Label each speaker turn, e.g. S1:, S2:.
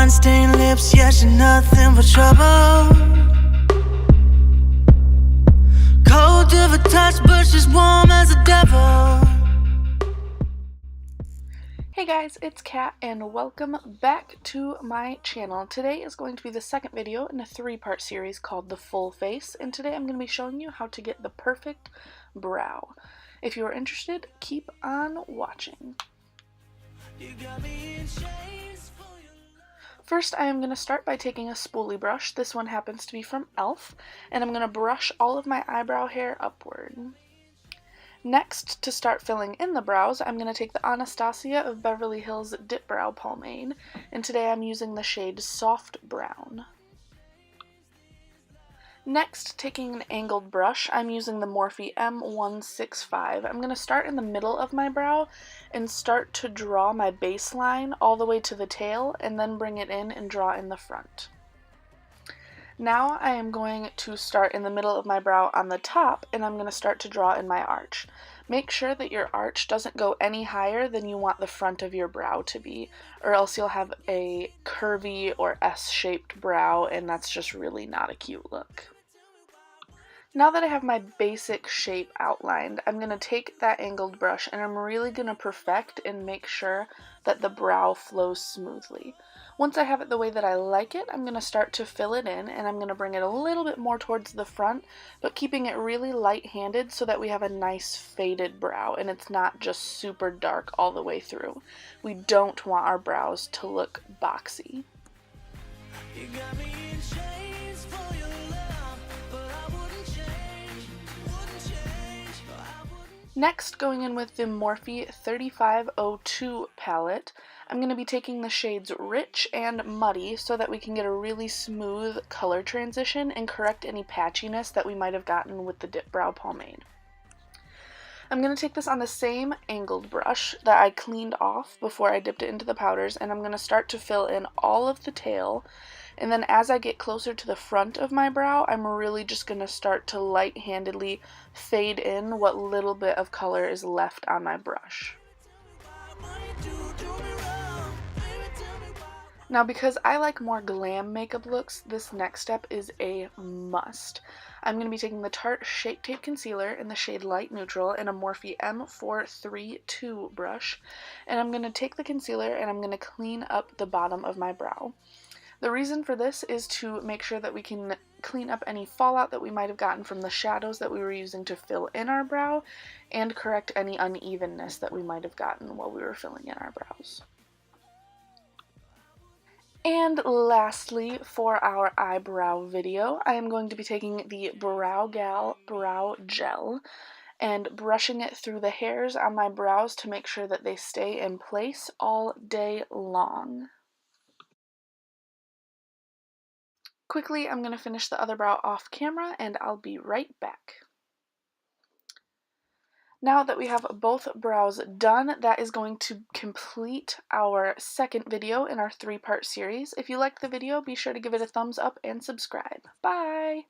S1: wine-stained lips, yes, you're nothing but trouble. Cold to the touch, but she's warm as a devil.
S2: Hey guys, it's Kat and welcome back to my channel. Today is going to be the second video in a three-part series called The Full Face, and today I'm going to be showing you how to get the perfect brow. If you are interested, keep on watching. First, I am going to start by taking a spoolie brush. This one happens to be from e.l.f. and I'm going to brush all of my eyebrow hair upward. Next, to start filling in the brows, I'm going to take the Anastasia of Beverly Hills Dip Brow Pomade, and today I'm using the shade Soft Brown. Next, taking an angled brush, I'm using the Morphe M165. I'm going to start in the middle of my brow and start to draw my baseline all the way to the tail, and then bring it in and draw in the front. Now I am going to start in the middle of my brow on the top, and I'm going to start to draw in my arch. Make sure that your arch doesn't go any higher than you want the front of your brow to be, or else you'll have a curvy or S-shaped brow, and that's just really not a cute look. Now that I have my basic shape outlined, I'm going to take that angled brush and I'm really going to perfect and make sure that the brow flows smoothly. Once I have it the way that I like it, I'm going to start to fill it in, and I'm going to bring it a little bit more towards the front, but keeping it really light-handed so that we have a nice faded brow and it's not just super dark all the way through. We don't want our brows to look boxy. You got me in chains for your love, but I wouldn't change. Next, going in with the Morphe 3502 palette, I'm going to be taking the shades Rich and Muddy so that we can get a really smooth color transition and correct any patchiness that we might have gotten with the Dip Brow Pomade. I'm going to take this on the same angled brush that I cleaned off before I dipped it into the powders, and I'm going to start to fill in all of the tail. And then as I get closer to the front of my brow, I'm really just going to start to light-handedly fade in what little bit of color is left on my brush. Now, because I like more glam makeup looks, this next step is a must. I'm going to be taking the Tarte Shape Tape Concealer in the shade Light Neutral in a Morphe M432 brush, and I'm going to take the concealer and I'm going to clean up the bottom of my brow. The reason for this is to make sure that we can clean up any fallout that we might have gotten from the shadows that we were using to fill in our brow, and correct any unevenness that we might have gotten while we were filling in our brows. And lastly, for our eyebrow video, I am going to be taking the Brow Gal Brow Gel and brushing it through the hairs on my brows to make sure that they stay in place all day long. Quickly, I'm going to finish the other brow off camera and I'll be right back. Now that we have both brows done, that is going to complete our second video in our three-part series. If you liked the video, be sure to give it a thumbs up and subscribe. Bye!